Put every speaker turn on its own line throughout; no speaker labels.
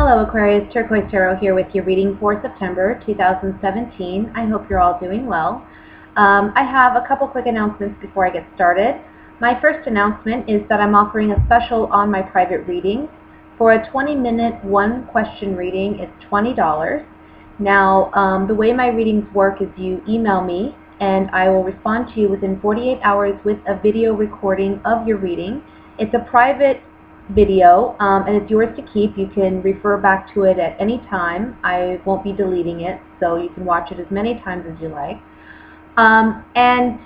Hello Aquarius, Turquoise Tarot here with your reading for September 2017. I hope you're all doing well. I have a couple quick announcements before I get started. My first announcement is that I'm offering a special on my private readings. For a 20-minute one-question reading, it's $20. Now, the way my readings work is you email me and I will respond to you within 48 hours with a video recording of your reading. It's a private video and it's yours to keep. You can refer back to it at any time. I won't be deleting it, so you can watch it as many times as you like. And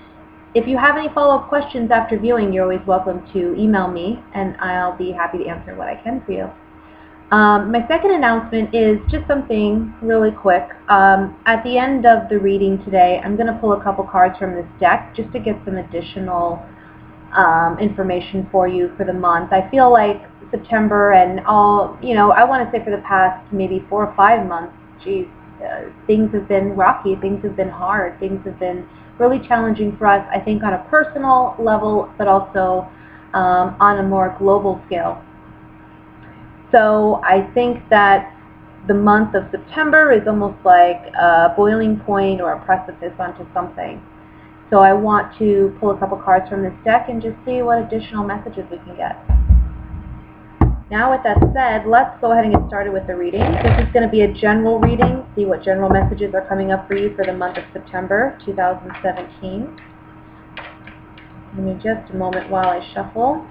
if you have any follow-up questions after viewing, you're always welcome to email me and I'll be happy to answer what I can for you. My second announcement is just something really quick. At the end of the reading today, I'm going to pull a couple cards from this deck just to get some additional information for you for the month. I feel like September and all, I want to say for the past maybe 4 or 5 months, geez, things have been rocky, things have been hard, things have been really challenging for us, I think on a personal level, but also on a more global scale. So I think that the month of September is almost like a boiling point or a precipice onto something. So I want to pull a couple cards from this deck and just see what additional messages we can get. Now with that said, let's go ahead and get started with the reading. This is going to be a general reading, see what general messages are coming up for you for the month of September 2017. Give me just a moment while I shuffle.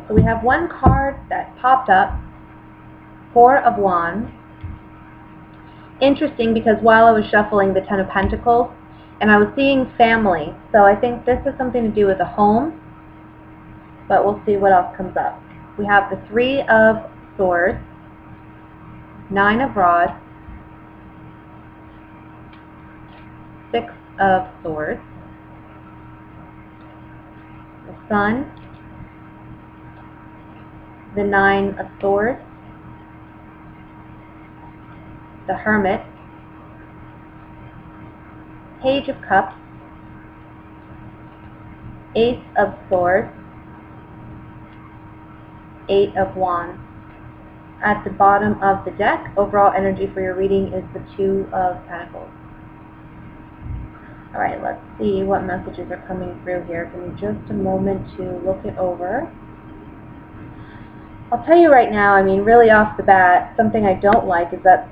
So we have one card that popped up, Four of Wands. Interesting, because while I was shuffling the Ten of Pentacles, and I was seeing family, so I think this has something to do with a home, but we'll see what else comes up. We have the Three of Swords, Nine of Rods, Six of Swords, the Sun, the Nine of Swords, the Hermit, Page of Cups, Ace of Swords, Eight of Wands. At the bottom of the deck, overall energy for your reading is the Two of Pentacles. Alright, let's see what messages are coming through here. Give me just a moment to look it over. I'll tell you right now, really off the bat, something I don't like is that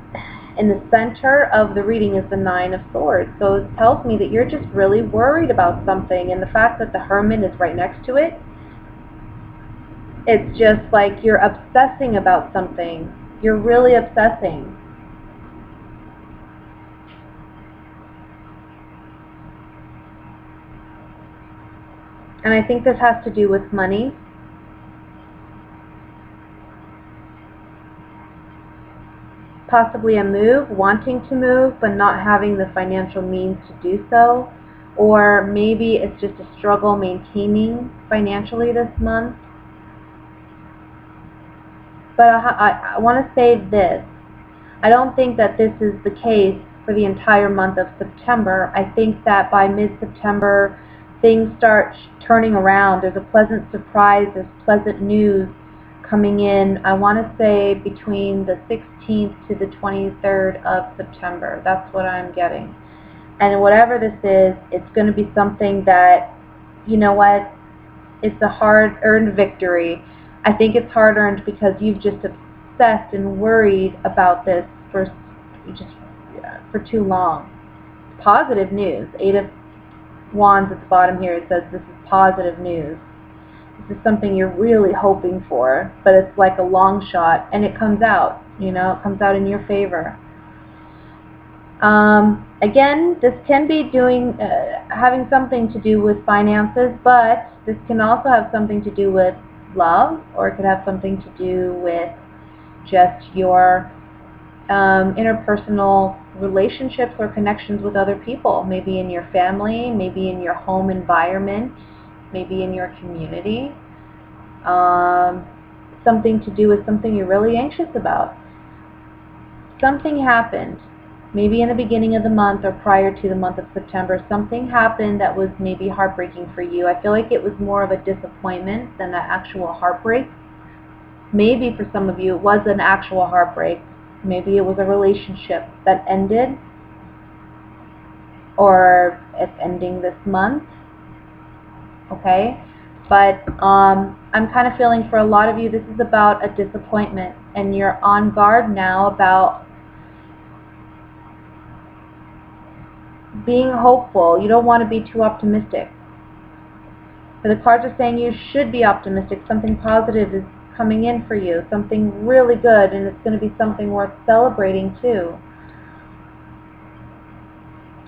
in the center of the reading is the Nine of Swords. So it tells me that you're just really worried about something, and the fact that the Hermit is right next to it, it's just like you're obsessing about something. You're really obsessing. And I think this has to do with money. Possibly a move, wanting to move, but not having the financial means to do so. Or maybe it's just a struggle maintaining financially this month. But I want to say this. I don't think that this is the case for the entire month of September. I think that by mid-September, things start turning around. There's a pleasant surprise, there's pleasant news coming in, I want to say between the 16th to the 23rd of September. That's what I'm getting. And whatever this is, it's going to be something that, you know what, it's a hard-earned victory. I think it's hard-earned because you've just obsessed and worried about this for too long. Positive news. Eight of Wands at the bottom here, it says this is positive news. This is something you're really hoping for, but it's like a long shot, and it comes out, it comes out in your favor. Again, this can be having something to do with finances, but this can also have something to do with love, or it could have something to do with just your interpersonal relationships or connections with other people, maybe in your family, maybe in your home environment, maybe in your community. Something to do with something you're really anxious about. Something happened, maybe in the beginning of the month or prior to the month of September. Something happened that was maybe heartbreaking for you. I feel like it was more of a disappointment than an actual heartbreak. Maybe for some of you it was an actual heartbreak. Maybe it was a relationship that ended, or it's ending this month. Okay? But I'm kind of feeling for a lot of you this is about a disappointment, and you're on guard now about being hopeful. You don't want to be too optimistic. So the cards are saying you should be optimistic. Something positive is coming in for you. Something really good, and it's going to be something worth celebrating too.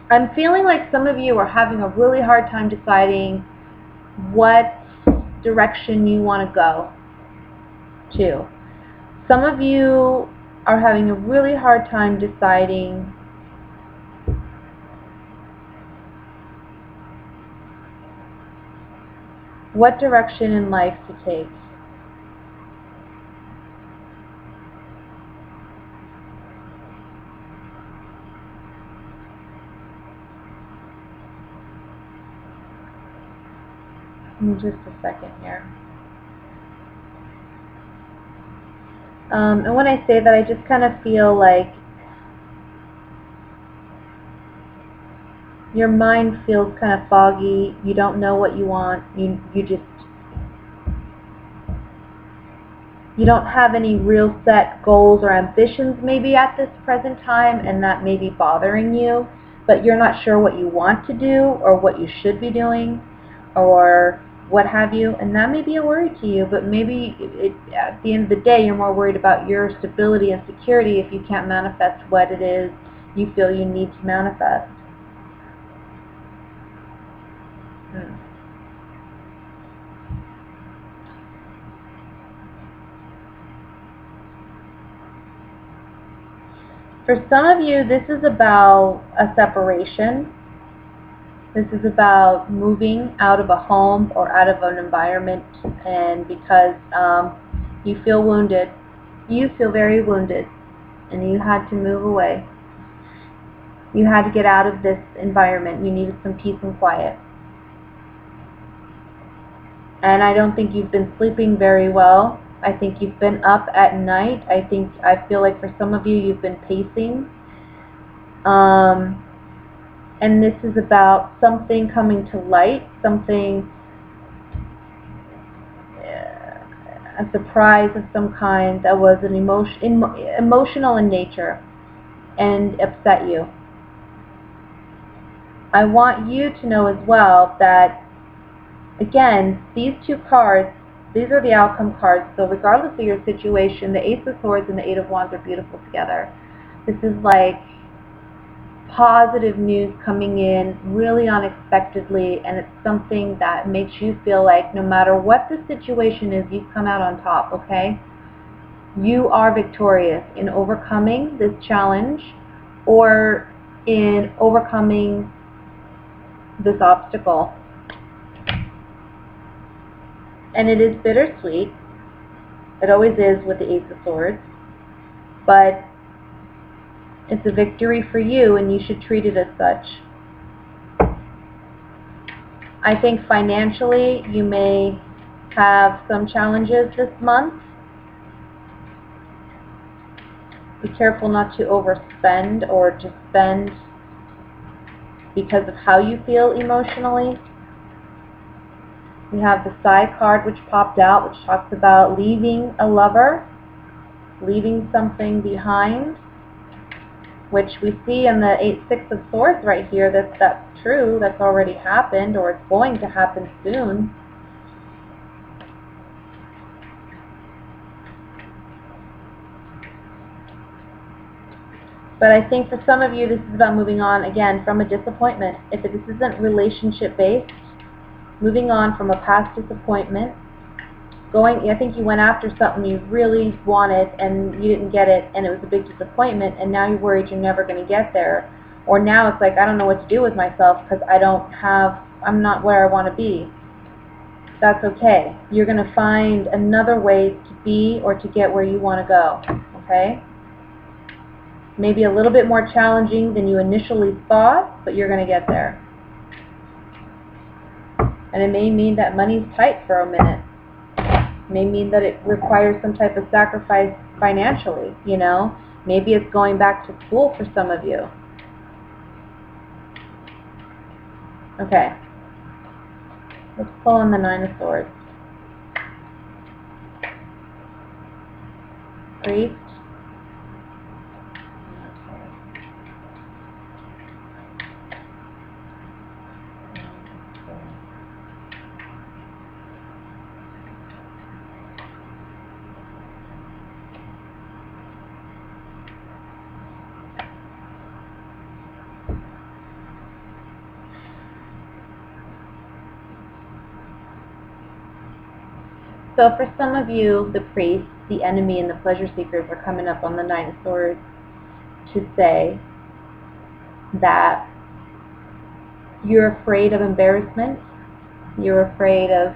I'm feeling like some of you are having a really hard time deciding what direction you want to go to. Some of you are having a really hard time deciding what direction in life to take. Just a second here. And when I say that, I just kind of feel like your mind feels kind of foggy. You don't know what you want. You don't have any real set goals or ambitions maybe at this present time, and that may be bothering you, but you're not sure what you want to do or what you should be doing or what have you, and that may be a worry to you. But maybe at the end of the day you're more worried about your stability and security if you can't manifest what it is you feel you need to manifest. For some of you, this is about a separation. This is about moving out of a home or out of an environment, and because you feel wounded. You feel very wounded, and you had to move away. You had to get out of this environment. You needed some peace and quiet. And I don't think you've been sleeping very well. I think you've been up at night. I feel like for some of you, you've been pacing. And this is about something coming to light, something, a surprise of some kind that was an emotional in nature and upset you. I want you to know as well that, again, these two cards, these are the outcome cards. So regardless of your situation, the Ace of Swords and the Eight of Wands are beautiful together. This is like positive news coming in really unexpectedly, and it's something that makes you feel like no matter what the situation is, you've come out on top, okay? You are victorious in overcoming this challenge or in overcoming this obstacle. And it is bittersweet. It always is with the Ace of Swords. But it's a victory for you, and you should treat it as such. I think financially you may have some challenges this month. Be careful not to overspend or just spend because of how you feel emotionally. We have the Side card, which popped out, which talks about leaving a lover, leaving something behind, which we see in the Six of Swords right here. That's true. That's already happened, or it's going to happen soon. But I think for some of you, this is about moving on, again, from a disappointment. If this isn't relationship-based, moving on from a past disappointment, I think you went after something you really wanted and you didn't get it, and it was a big disappointment, and now you're worried you're never going to get there. Or now it's like, I don't know what to do with myself because I'm not where I want to be. That's okay. You're going to find another way to be or to get where you want to go, okay? Maybe a little bit more challenging than you initially thought, but you're going to get there. And it may mean that money's tight for a minute. It may mean that it requires some type of sacrifice financially, you know? Maybe it's going back to school for some of you. Okay. Let's pull on the Nine of Swords. Priest. So for some of you, the priest, the enemy, and the pleasure seekers are coming up on the Nine of Swords to say that you're afraid of embarrassment, you're afraid of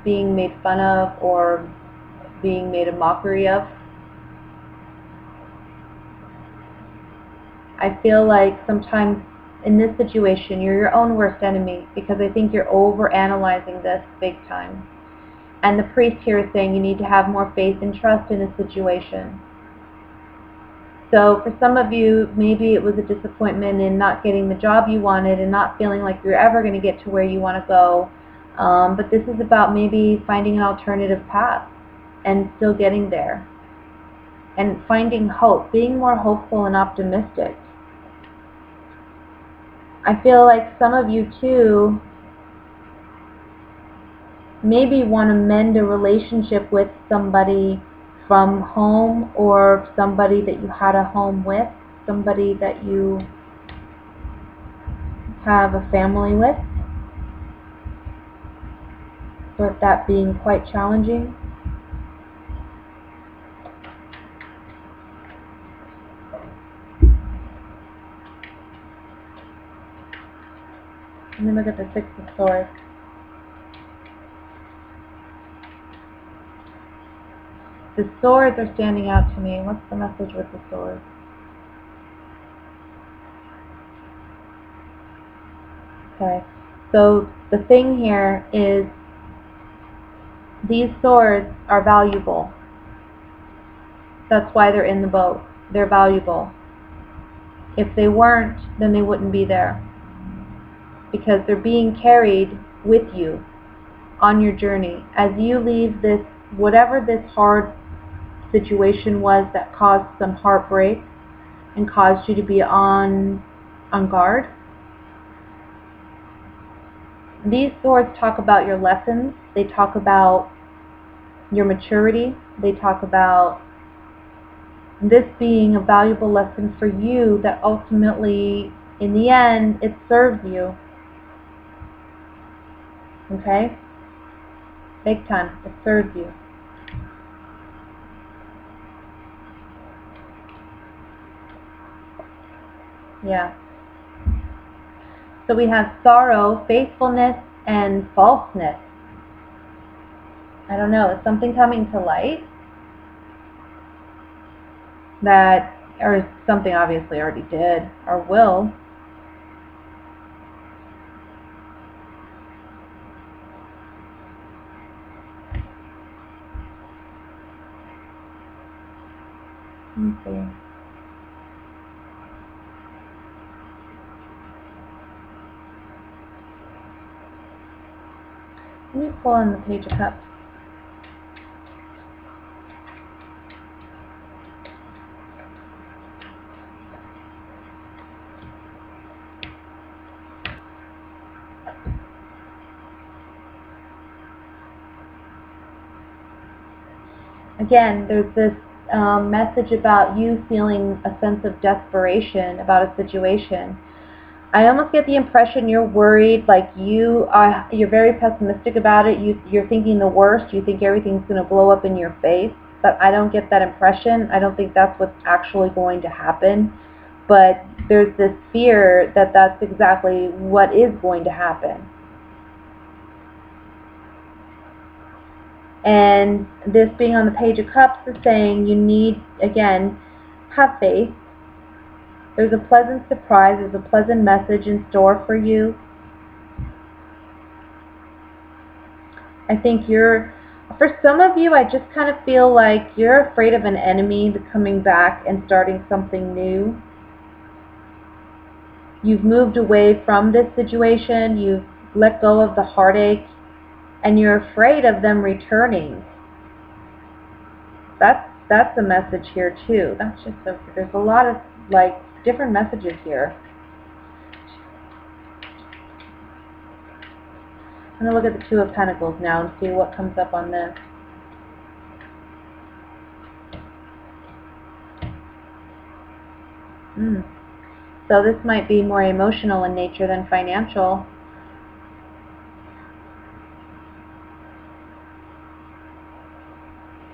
being made fun of or being made a mockery of. I feel like sometimes in this situation you're your own worst enemy, because I think you're over-analyzing this big time. And the priest here is saying you need to have more faith and trust in a situation. So for some of you, maybe it was a disappointment in not getting the job you wanted and not feeling like you're ever going to get to where you want to go. But this is about maybe finding an alternative path and still getting there. And finding hope, being more hopeful and optimistic. I feel like some of you too maybe want to mend a relationship with somebody from home, or somebody that you had a home with, somebody that you have a family with, but that being quite challenging. Let me look at the Six of Swords. The swords are standing out to me. What's the message with the swords? Okay, so the thing here is these swords are valuable. That's why they're in the boat. They're valuable. If they weren't, then they wouldn't be there. Because they're being carried with you on your journey. As you leave this, whatever this hard situation was that caused some heartbreak and caused you to be on guard, these swords talk about your lessons. They talk about your maturity. They talk about this being a valuable lesson for you that ultimately, in the end, it serves you. Okay? Big time. It serves you. Yeah. So we have sorrow, faithfulness, and falseness. I don't know. Is something coming to light? That, or something obviously already did, or will. Let me see. Let me pull on the Page of Cups. Again, there's this message about you feeling a sense of desperation about a situation. I almost get the impression you're worried, like you're very pessimistic about it. You're thinking the worst. You think everything's going to blow up in your face. But I don't get that impression. I don't think that's what's actually going to happen. But there's this fear that that's exactly what is going to happen. And this being on the Page of Cups is saying you need, again, have faith. There's a pleasant surprise. There's a pleasant message in store for you. I think for some of you, I just kind of feel like you're afraid of an enemy coming back and starting something new. You've moved away from this situation. You've let go of the heartache. And you're afraid of them returning. That's a message here too. That's just there's a lot of like different messages here. I'm going to look at the Two of Pentacles now and see what comes up on this. So this might be more emotional in nature than financial.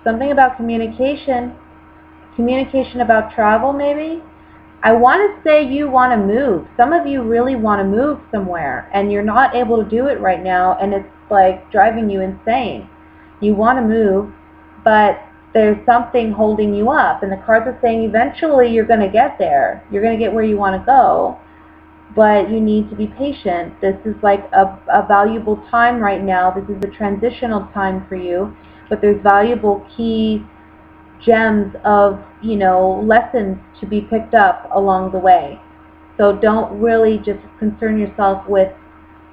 Something about communication about travel maybe. I want to say you want to move. Some of you really want to move somewhere and you're not able to do it right now, and it's like driving you insane. You want to move, but there's something holding you up, and the cards are saying eventually you're going to get there. You're going to get where you want to go, but you need to be patient. This is like a valuable time right now. This is a transitional time for you. But there's valuable key gems of, lessons to be picked up along the way. So don't really just concern yourself with,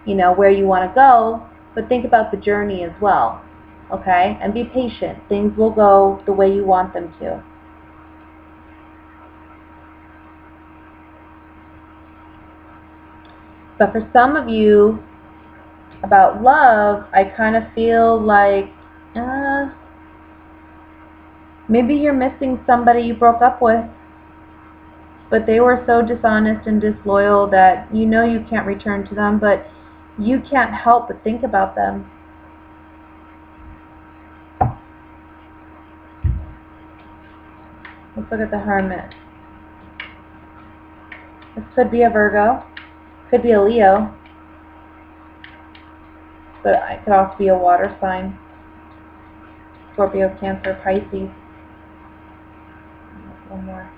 where you want to go, but think about the journey as well, okay? And be patient. Things will go the way you want them to. But for some of you, about love, I kind of feel like maybe you're missing somebody you broke up with, but they were so dishonest and disloyal that you can't return to them, but you can't help but think about them. Let's look at the Hermit. This could be a Virgo, could be a Leo, but it could also be a water sign. Scorpio, Cancer, Pisces. One more.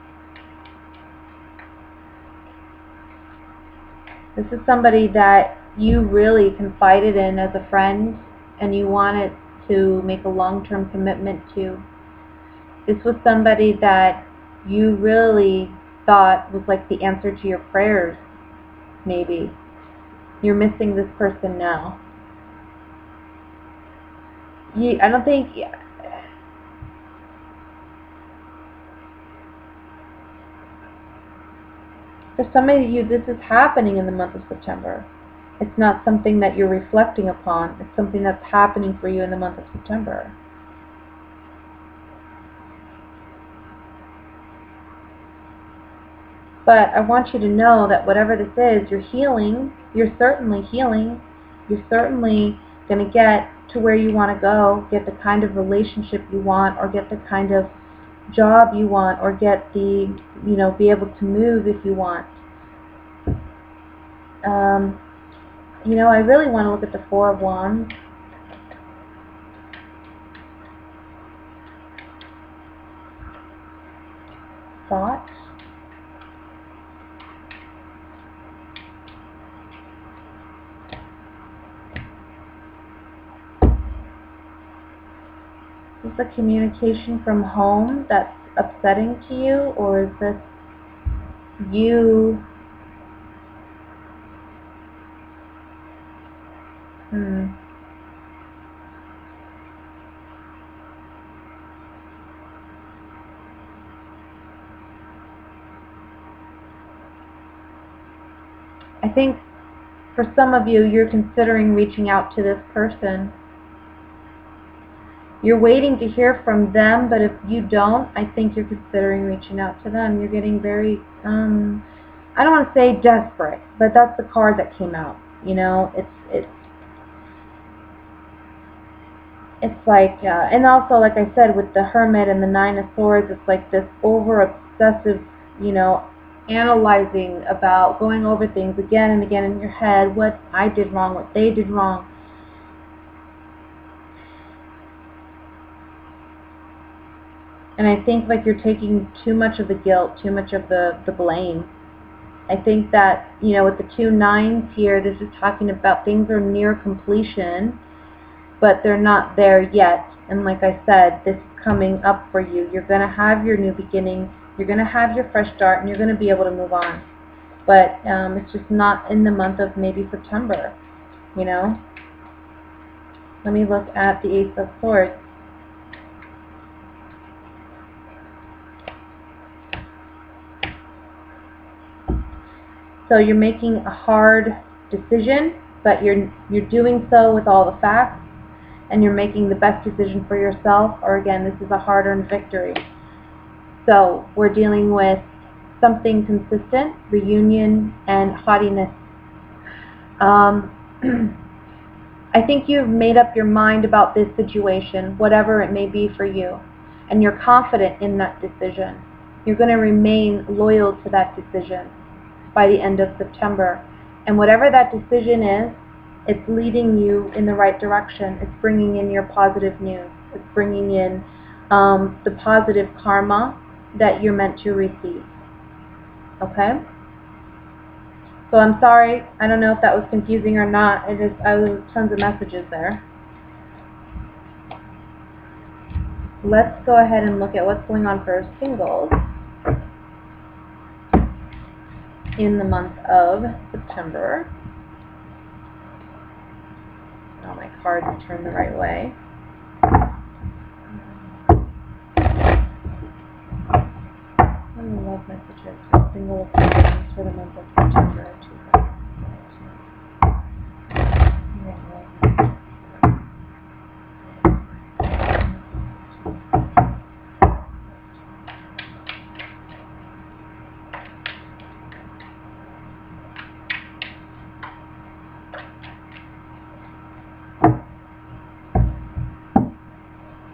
This is somebody that you really confided in as a friend and you wanted to make a long-term commitment to. This was somebody that you really thought was like the answer to your prayers, maybe. You're missing this person now. I don't think... For some of you, this is happening in the month of September. It's not something that you're reflecting upon. It's something that's happening for you in the month of September. But I want you to know that whatever this is, you're healing. You're certainly healing. You're certainly going to get to where you want to go, get the kind of relationship you want, or get the kind of job you want, or get the, be able to move if you want. I really want to look at the Four of Wands. Thought. Is this a communication from home that's upsetting to you, or is this you? I think for some of you, you're considering reaching out to this person. You're waiting to hear from them, but if you don't, I think you're considering reaching out to them. You're getting very I don't want to say desperate, but that's the card that came out. You know, it's like, and also, like I said, with the Hermit and the Nine of Swords, it's like this over-obsessive, you know, analyzing about, going over things again and again in your head, what I did wrong, what they did wrong. And I think like you're taking too much of the guilt, too much of the blame. I think that, you know, with the 2 9s here, this is talking about things are near completion, but they're not there yet. And like I said, this is coming up for you. You're going to have your new beginning, you're going to have your fresh start, and you're going to be able to move on. But it's just not in the month of maybe September, you know. Let me look at the Ace of Swords. So you're making a hard decision, but you're doing so with all the facts, and you're making the best decision for yourself, or again, this is a hard-earned victory. So we're dealing with something consistent, reunion, and haughtiness. I think you've made up your mind about this situation, whatever it may be for you, and you're confident in that decision. You're going to remain loyal to that decision by the end of September. And whatever that decision is, it's leading you in the right direction. It's bringing in your positive news. It's bringing in the positive karma that you're meant to receive. Okay? So I'm sorry. I don't know if that was confusing or not. I was tons of messages there. Let's go ahead and look at what's going on for singles in the month of September. Now my cards turn the right way. I love messages for single opinions for the month of September 2019.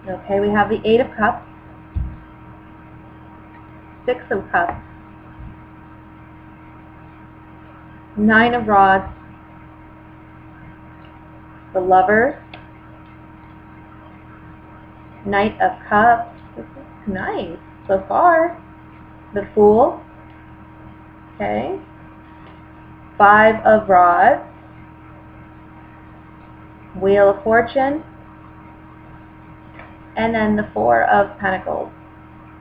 Okay, we have the 8 of Cups, 6 of Cups, 9 of Rods, the Lovers, Knight of Cups. This is nice so far. The Fool. Okay. 5 of Rods, Wheel of Fortune, and then the 4 of Pentacles.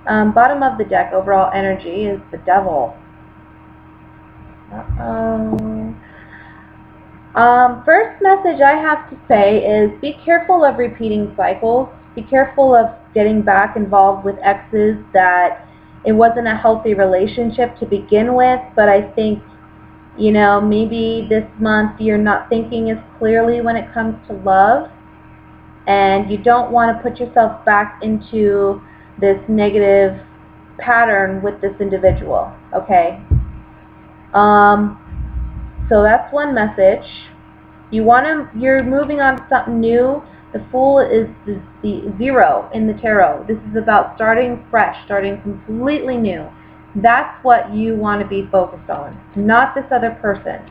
Bottom of the deck, overall energy, is the Devil. First message I have to say is be careful of repeating cycles. Be careful of getting back involved with exes that it wasn't a healthy relationship to begin with, but I think, you know, maybe this month you're not thinking as clearly when it comes to love, and you don't want to put yourself back into this negative pattern with this individual, okay? So that's one message. You're moving on to something new. The Fool is the 0 in the tarot. This is about starting fresh, starting completely new. That's what you want to be focused on, not this other person.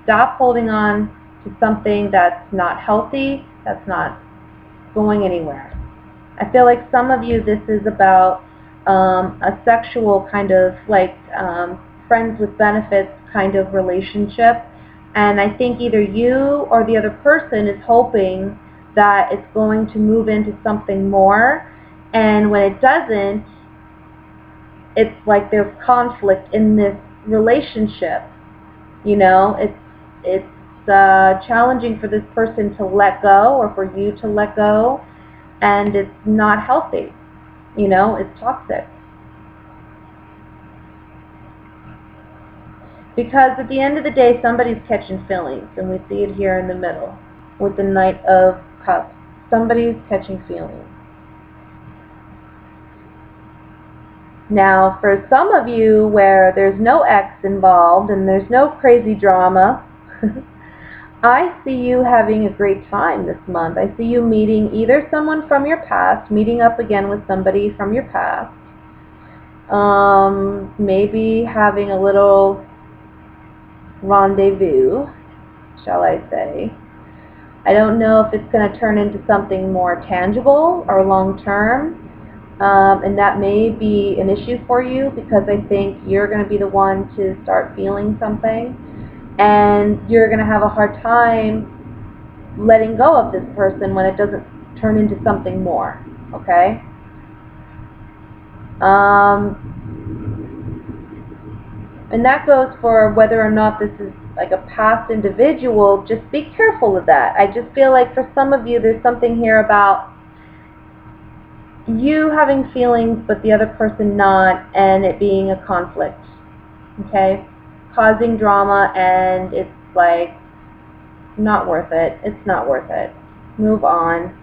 Stop holding on to something that's not healthy, that's not going anywhere. I feel like some of you, this is about a sexual kind of like friends with benefits kind of relationship, and I think either you or the other person is hoping that it's going to move into something more, and when it doesn't, it's like there's conflict in this relationship. You know, it's challenging for this person to let go, or for you to let go, and it's not healthy. You know, it's toxic. Because at the end of the day, somebody's catching feelings, and we see it here in the middle with the Knight of Cups. Somebody's catching feelings. Now, for some of you where there's no ex involved and there's no crazy drama, I see you having a great time this month. I see you meeting either someone from your past, meeting up again with somebody from your past, maybe having a little rendezvous, shall I say. I don't know if it's going to turn into something more tangible or long-term, and that may be an issue for you because I think you're going to be the one to start feeling something, and you're going to have a hard time letting go of this person when it doesn't turn into something more, okay? And that goes for whether or not this is like a past individual. Just be careful of that. I just feel like for some of you there's something here about you having feelings but the other person not, and it being a conflict, okay? Causing drama, and it's like not worth it. It's not worth it. Move on.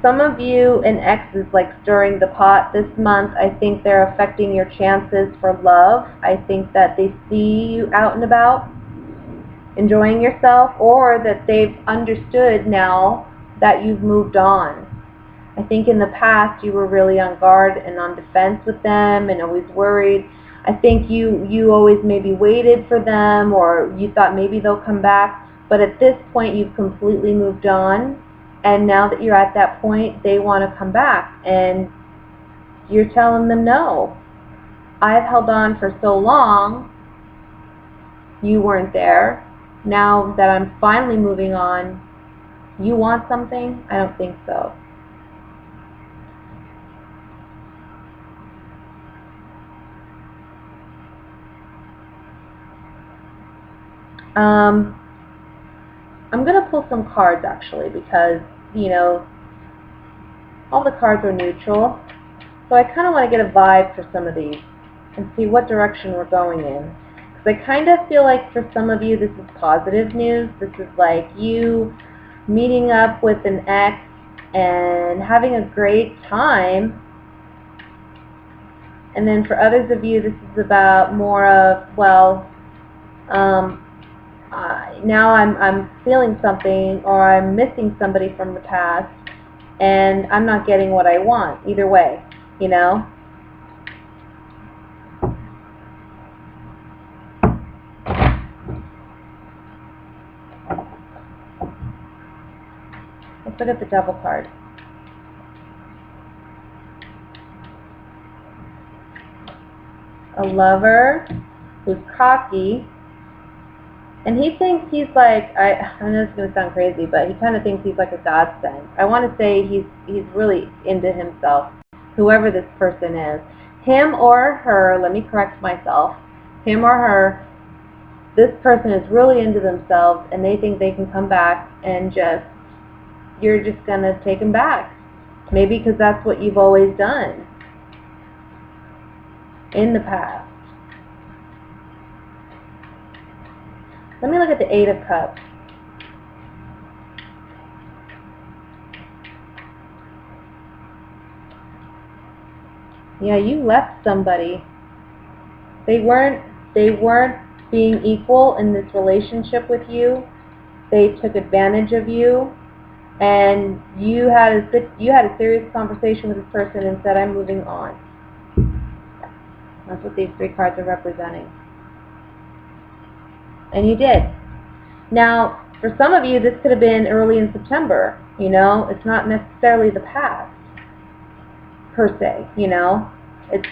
Some of you and ex is like stirring the pot this month. I think they're affecting your chances for love. I think that they see you out and about enjoying yourself, or that they've understood now that you've moved on. I think in the past you were really on guard and on defense with them and always worried. I think you always maybe waited for them, or you thought maybe they'll come back, but at this point you've completely moved on. And now that you're at that point, they want to come back, and you're telling them no. I've held on for so long, you weren't there. Now that I'm finally moving on, you want something? I don't think so. I'm going to pull some cards actually, because, you know, all the cards are neutral. So I kind of want to get a vibe for some of these and see what direction we're going in. Because I kind of feel like for some of you this is positive news. This is like you meeting up with an ex and having a great time. And then for others of you this is about more of, well, now I'm feeling something, or I'm missing somebody from the past, and I'm not getting what I want. Either way, you know? Let's look at the Devil card. A lover who's cocky, and he thinks he's like, I know it's going to sound crazy, but he kind of thinks he's like a godsend. I want to say he's really into himself, whoever this person is. Him or her, let me correct myself, him or her, this person is really into themselves, and they think they can come back and just, you're just going to take them back. Maybe because that's what you've always done in the past. Let me look at the Eight of Cups. Yeah, you left somebody. They weren't being equal in this relationship with you. They took advantage of you, and you had a serious conversation with this person and said, I'm moving on. That's what these three cards are representing. And you did. Now, for some of you, this could have been early in September, you know? It's not necessarily the past, per se, you know? It's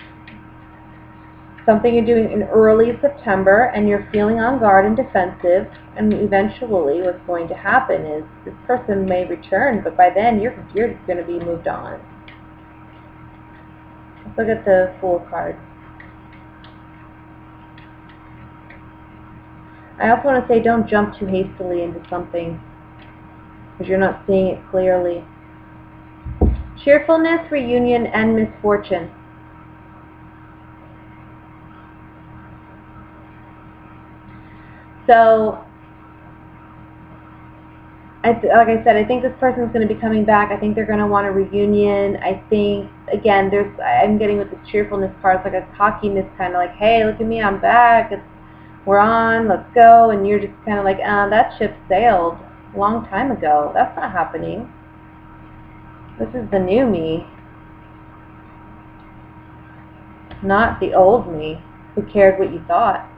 something you're doing in early September, and you're feeling on guard and defensive, and eventually what's going to happen is this person may return, but by then you're going to be moved on. Let's look at the Fool card. I also want to say don't jump too hastily into something because you're not seeing it clearly. Cheerfulness, reunion, and misfortune. So like I said, I think this person's going to be coming back. I think they're going to want a reunion. I think, again, I'm getting with this cheerfulness card, it's like a cockiness kind of like, hey, look at me, I'm back. We're on, let's go. And you're just kind of like, that ship sailed a long time ago. That's not happening. This is the new me, not the old me who cared what you thought.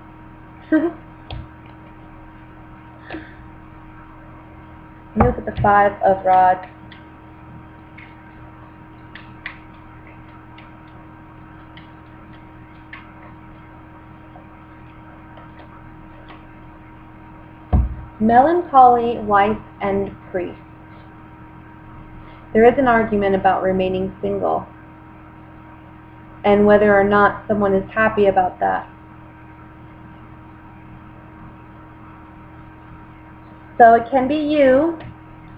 Look at the 5 of Rods. Melancholy, wife, and priest. There is an argument about remaining single and whether or not someone is happy about that. So it can be you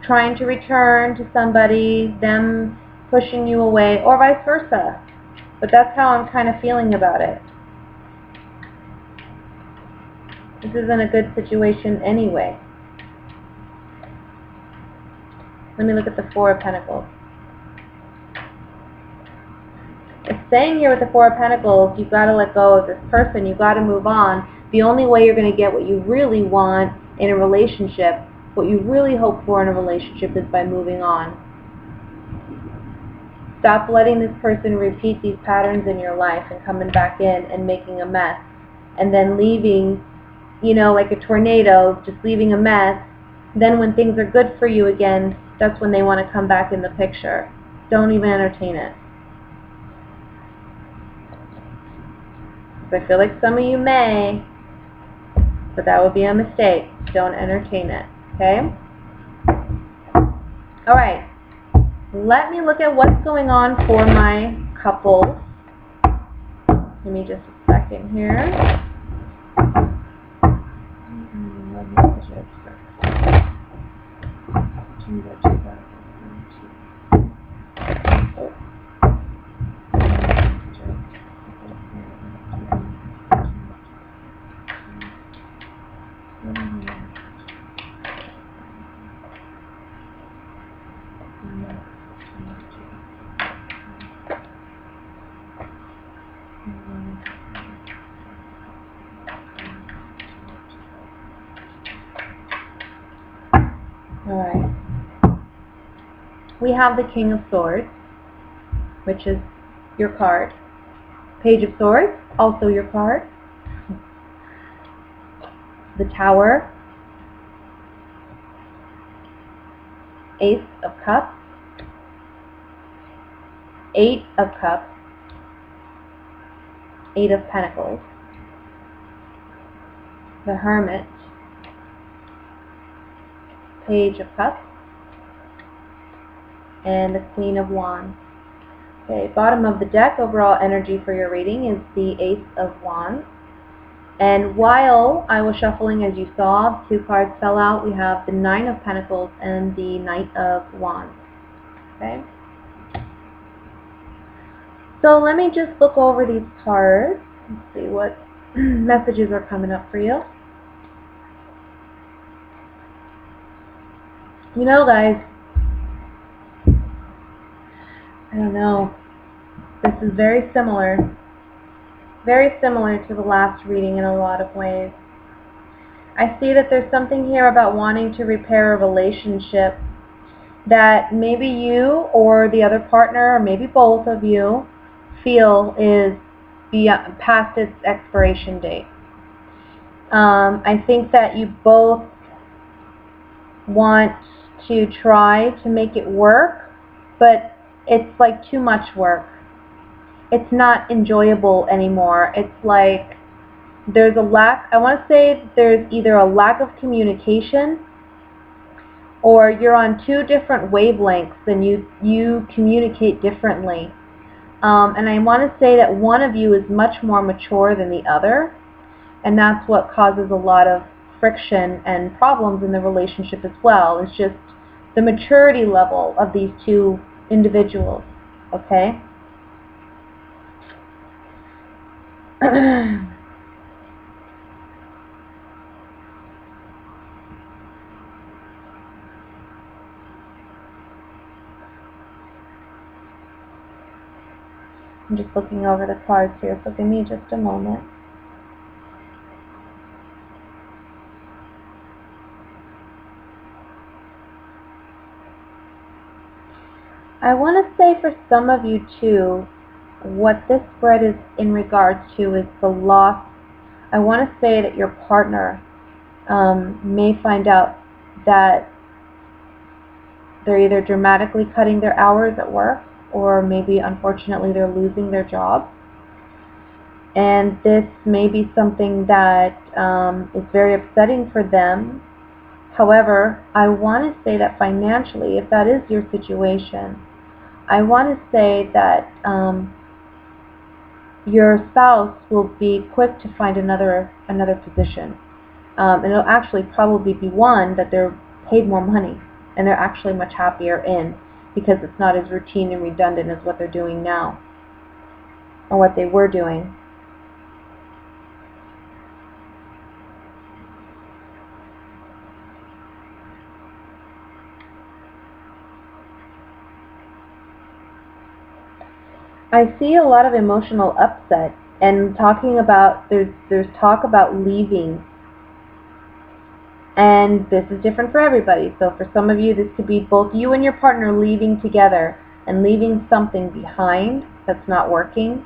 trying to return to somebody, them pushing you away, or vice versa. But that's how I'm kind of feeling about it. This isn't a good situation anyway. Let me look at the 4 of Pentacles. It's saying here with the 4 of Pentacles, you've got to let go of this person. You've got to move on. The only way you're going to get what you really want in a relationship, what you really hope for in a relationship, is by moving on. Stop letting this person repeat these patterns in your life and coming back in and making a mess. And then leaving, you know, like a tornado, just leaving a mess. Then when things are good for you again, that's when they want to come back in the picture. Don't even entertain it. I feel like some of you may, but that would be a mistake. Don't entertain it, okay? Alright, let me look at what's going on for my couples. Give me just a second here. Alright. We have the King of Swords, which is your card. Page of Swords, also your card. The Tower. Ace of Cups. 8 of Cups. 8 of Pentacles. The Hermit. Page of Cups. And the Queen of Wands. Okay, bottom of the deck, overall energy for your reading is the Ace of Wands. And while I was shuffling, as you saw, 2 cards fell out. We have the 9 of Pentacles and the Knight of Wands. Okay? So let me just look over these cards and see what messages are coming up for you. You know, guys, I don't know. This is very similar to the last reading in a lot of ways. I see that there's something here about wanting to repair a relationship that maybe you or the other partner, or maybe both of you, feel is past its expiration date. I think that you both want to try to make it work, but it's like too much work. It's not enjoyable anymore. It's like there's a lack, I want to say there's either a lack of communication, or you're on 2 different wavelengths and you communicate differently. And I want to say that one of you is much more mature than the other, and that's what causes a lot of friction and problems in the relationship as well. It's just the maturity level of these 2 individuals, okay? I'm just looking over the cards here, so give me just a moment. I want to say for some of you too, what this spread is in regards to is the loss. I want to say that your partner may find out that they're either dramatically cutting their hours at work, or maybe unfortunately they're losing their job. And this may be something that is very upsetting for them. However, I want to say that financially, if that is your situation, I want to say that your spouse will be quick to find another position. And it'll actually probably be one that they're paid more money and they're actually much happier in, because it's not as routine and redundant as what they're doing now, or what they were doing. I see a lot of emotional upset, and talking about, there's talk about leaving. And this is different for everybody. So for some of you, this could be both you and your partner leaving together and leaving something behind that's not working.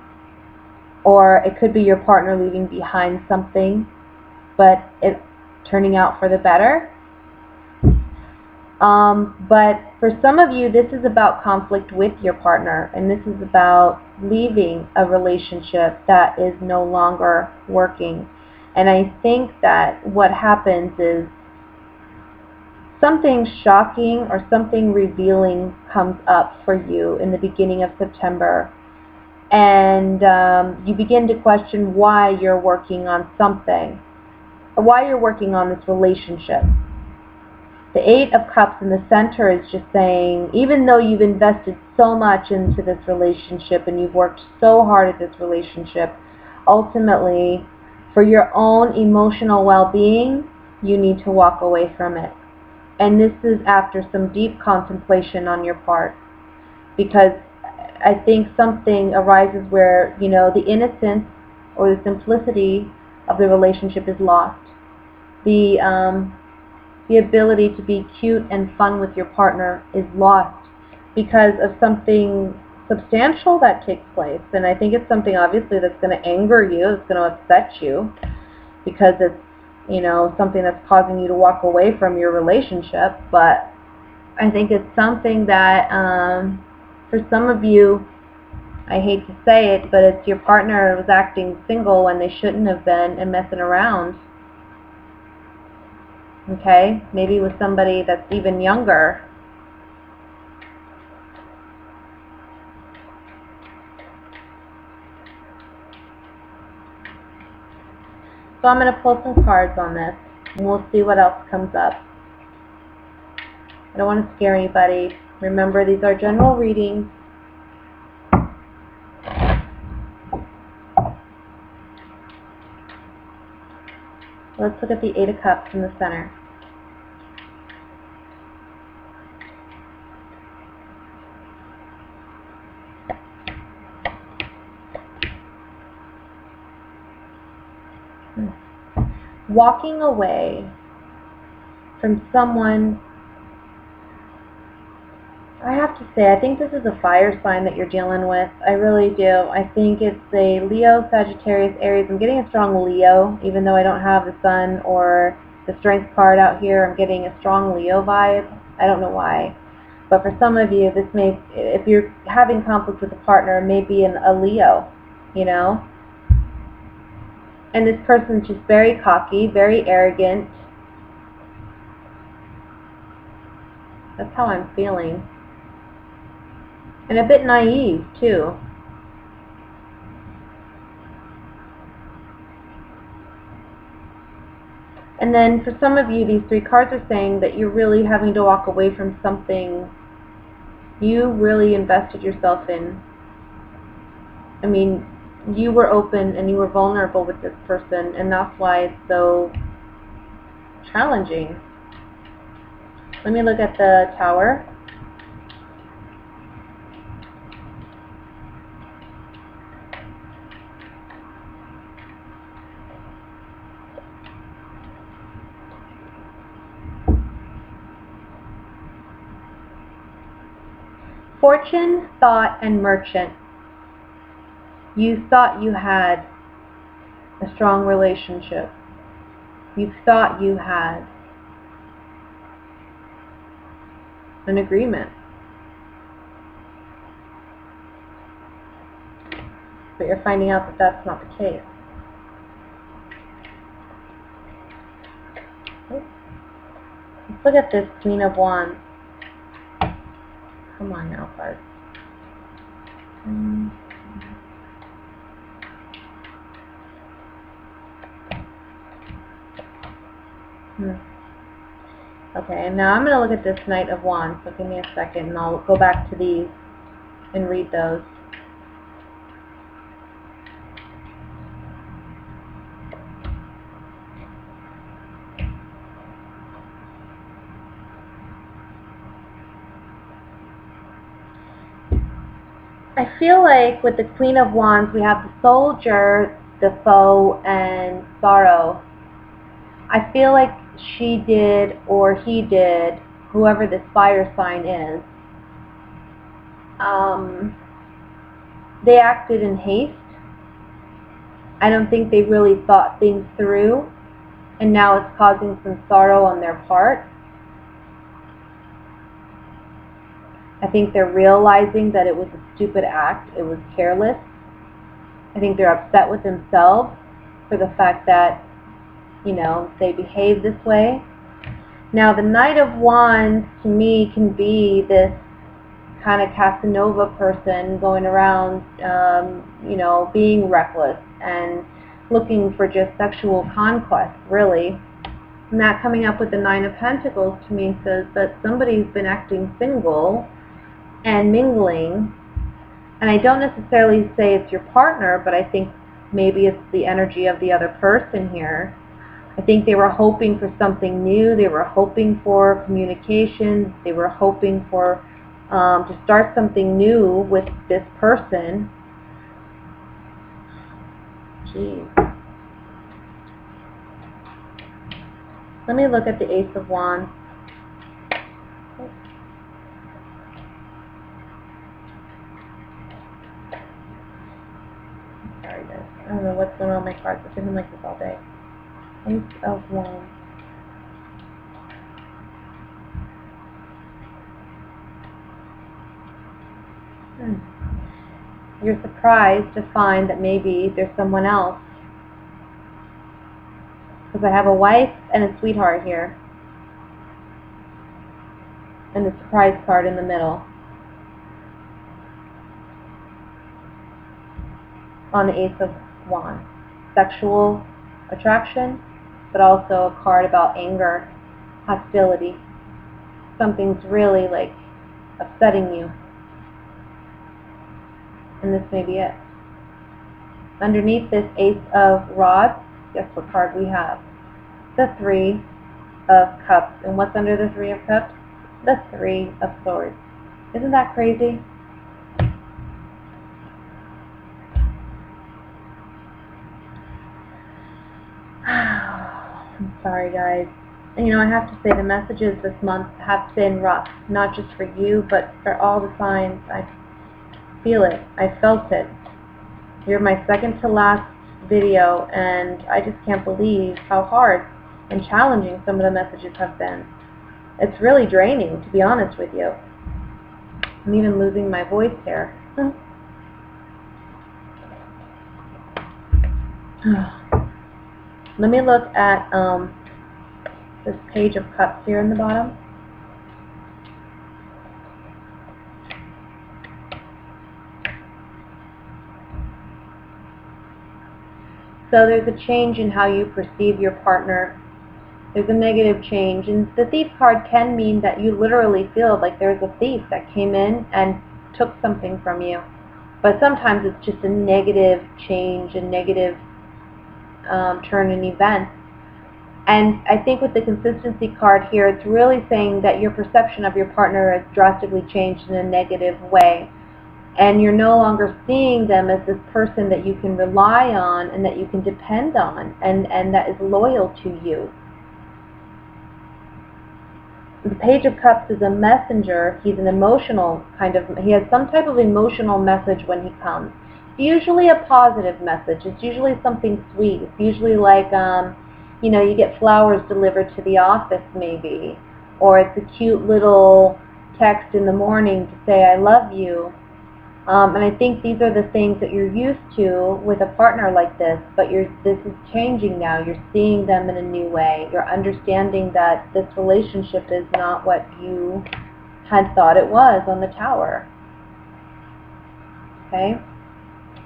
Or it could be your partner leaving behind something, but it's turning out for the better. But for some of you, this is about conflict with your partner, and this is about leaving a relationship that is no longer working. And I think that what happens is something shocking or something revealing comes up for you in the beginning of September, and you begin to question why you're working on something, or why you're working on this relationship. The Eight of Cups in the center is just saying, even though you've invested so much into this relationship and you've worked so hard at this relationship, ultimately, for your own emotional well-being, you need to walk away from it. And this is after some deep contemplation on your part, because I think something arises where, you know, the innocence or the simplicity of the relationship is lost. The ability to be cute and fun with your partner is lost because of something substantial that takes place. And I think it's something obviously that's going to anger you, it's going to upset you, because it's, you know, something that's causing you to walk away from your relationship. But I think it's something that for some of you, I hate to say it, but it's your partner was acting single when they shouldn't have been and messing around. Okay, maybe with somebody that's even younger. So I'm going to pull some cards on this, and we'll see what else comes up. I don't want to scare anybody. Remember, these are general readings. Let's look at the Eight of Cups in the center. Walking away from someone, I have to say, I think this is a fire sign that you're dealing with. I really do. I think it's a Leo, Sagittarius, Aries. I'm getting a strong Leo, even though I don't have the Sun or the Strength card out here. I'm getting a strong Leo vibe. I don't know why. But for some of you, this may, if you're having conflict with a partner, it may be a Leo, you know? And this person's just very cocky, very arrogant. That's how I'm feeling. And a bit naive, too. And then for some of you, these three cards are saying that you're really having to walk away from something you really invested yourself in. I mean, you were open and you were vulnerable with this person, and that's why it's so challenging. Let me look at the Tower. Fortune, thought, and merchant. You thought you had a strong relationship. You thought you had an agreement. But you're finding out that that's not the case. Let's look at this Queen of Wands. Come on now, cards. Okay, and now I'm going to look at this Knight of Wands, so give me a second and I'll go back to these and read those. I feel like with the Queen of Wands we have the Soldier, the Foe, and Sorrow. I feel like she did, or he did, whoever this fire sign is, they acted in haste. I don't think they really thought things through, and now it's causing some sorrow on their part. I think they're realizing that it was a stupid act, it was careless. I think they're upset with themselves for the fact that, you know, they behave this way. Now the Knight of Wands to me can be this kind of Casanova person going around, you know, being reckless and looking for just sexual conquest, really. And that coming up with the Nine of Pentacles to me says that somebody's been acting single and mingling. And I don't necessarily say it's your partner, but I think maybe it's the energy of the other person here. I think they were hoping for something new. They were hoping for communications. They were hoping for to start something new with this person. Jeez. Let me look at the Ace of Wands. Sorry guys, I don't know what's going on with my cards. I've been like this all day. Ace of Wands. You're surprised to find that maybe there's someone else. Because I have a wife and a sweetheart here. And the surprise card in the middle. On the Ace of Wands. Sexual attraction, but also a card about anger, hostility. Something's really like upsetting you. And this may be it. Underneath this Ace of Rods, guess what card we have? The Three of Cups. And what's under the Three of Cups? The Three of Swords. Isn't that crazy? I'm sorry guys. And you know, I have to say the messages this month have been rough. Not just for you, but for all the signs. I feel it. I felt it. You're my second to last video, and I just can't believe how hard and challenging some of the messages have been. It's really draining, to be honest with you. I'm even losing my voice here. Let me look at this Page of Cups here in the bottom. So there's a change in how you perceive your partner. There's a negative change. And the Thief card can mean that you literally feel like there's a thief that came in and took something from you. But sometimes it's just a negative change, a negative turn in events. And I think with the Consistency card here, it's really saying that your perception of your partner has drastically changed in a negative way. And you're no longer seeing them as this person that you can rely on and that you can depend on and that is loyal to you. The Page of Cups is a messenger. He's an emotional he has some type of emotional message when he comes. It's usually a positive message. It's usually something sweet. It's usually like, you know, you get flowers delivered to the office maybe, or it's a cute little text in the morning to say, I love you. And I think these are the things that you're used to with a partner like this, but this is changing now. You're seeing them in a new way. You're understanding that this relationship is not what you had thought it was on the Tower. Okay?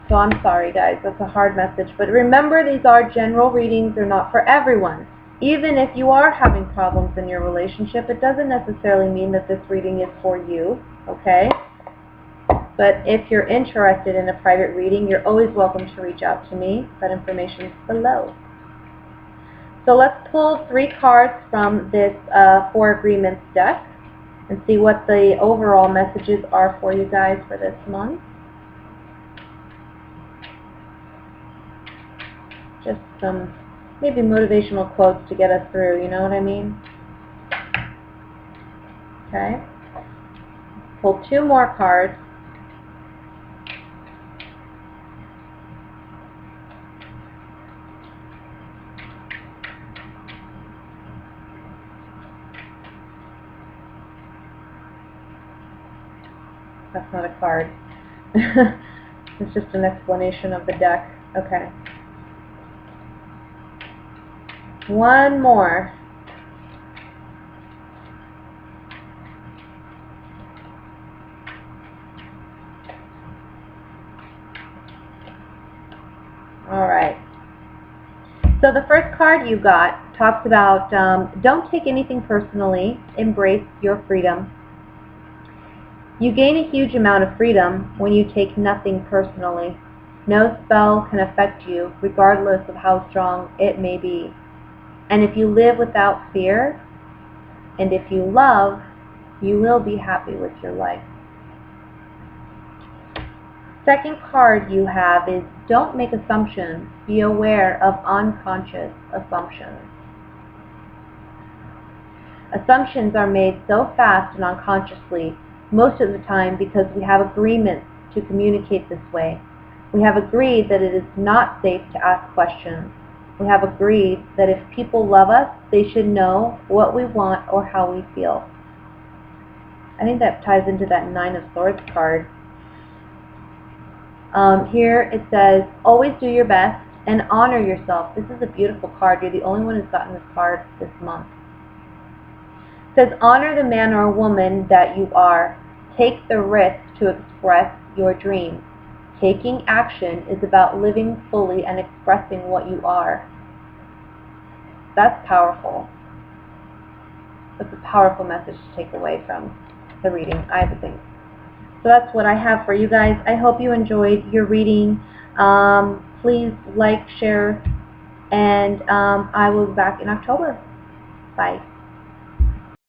So I'm sorry, guys. That's a hard message. But remember, these are general readings. They're not for everyone. Even if you are having problems in your relationship, it doesn't necessarily mean that this reading is for you. Okay? But if you're interested in a private reading, you're always welcome to reach out to me. That information is below. So let's pull 3 cards from this 4 Agreements deck and see what the overall messages are for you guys for this month. Just some maybe motivational quotes to get us through, you know what I mean? Okay. Pull 2 more cards. That's not a card. It's just an explanation of the deck. Okay. 1 more. Alright. So the first card you got talks about don't take anything personally. Embrace your freedom. You gain a huge amount of freedom when you take nothing personally. No spell can affect you, regardless of how strong it may be. And if you live without fear, and if you love, you will be happy with your life. Second card you have is don't make assumptions. Be aware of unconscious assumptions. Assumptions are made so fast and unconsciously, most of the time because we have agreements to communicate this way. We have agreed that it is not safe to ask questions. We have agreed that if people love us, they should know what we want or how we feel. I think that ties into that 9 of Swords card. Here it says, always do your best and honor yourself. This is a beautiful card. You're the only one who's gotten this card this month. It says, honor the man or woman that you are. Take the risk to express your dreams. Taking action is about living fully and expressing what you are. That's powerful. That's a powerful message to take away from the reading, I would think. So that's what I have for you guys. I hope you enjoyed your reading. Please like, share, and I will be back in October. Bye.